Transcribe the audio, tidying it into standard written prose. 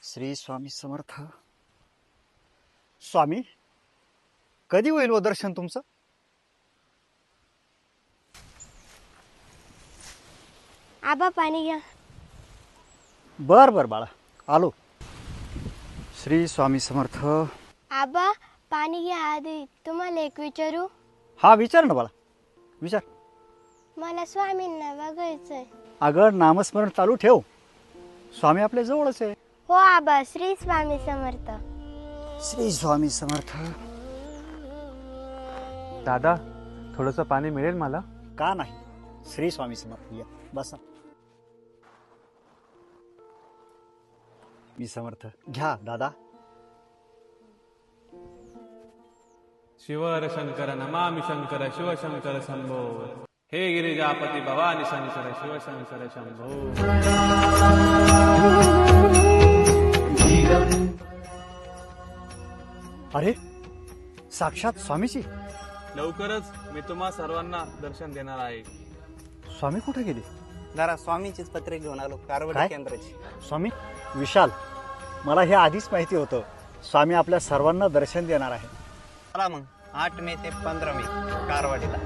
श्री स्वामी समर्थ. स्वामी, कधी होईल व दर्शन तुमचं? आबा पाणी घ्या. बर बर बाळा, आलो. श्री स्वामी समर्थ. आबा पाणी घ्या. आधी तुम्हाला एक विचारू. हा विचार ना बाळा, विचार. मला स्वामींना बघायचंय. अगं नामस्मरण चालू ठेव, स्वामी आपल्या जवळच आहे. हो आबा. श्री स्वामी समर्थ. श्री स्वामी समर्थ. दादा, थोडंसं पाणी मिळेल मला? का नाही, श्री स्वामी समर्थ. या बसा. मी समर्थ. घ्या दादा. शिवर शंकर नमामि शंकर शिवशंकर शंभो. हे गिरिजापती भवानी शंकर शिवशंकर शंभो. अरे साक्षात स्वामीची. लवकरच मी तुम्हा सर्वांना दर्शन देणार आहे. स्वामी कुठे गेले? जरा स्वामीचीच पत्रे घेऊन आलो काय? कारवडी केंद्राची. स्वामी विशाल, मला हे आधीच माहिती होतं, स्वामी आपल्या सर्वांना दर्शन देणार आहे. चला मग 8 मे ते 15 मे कारवाडीला.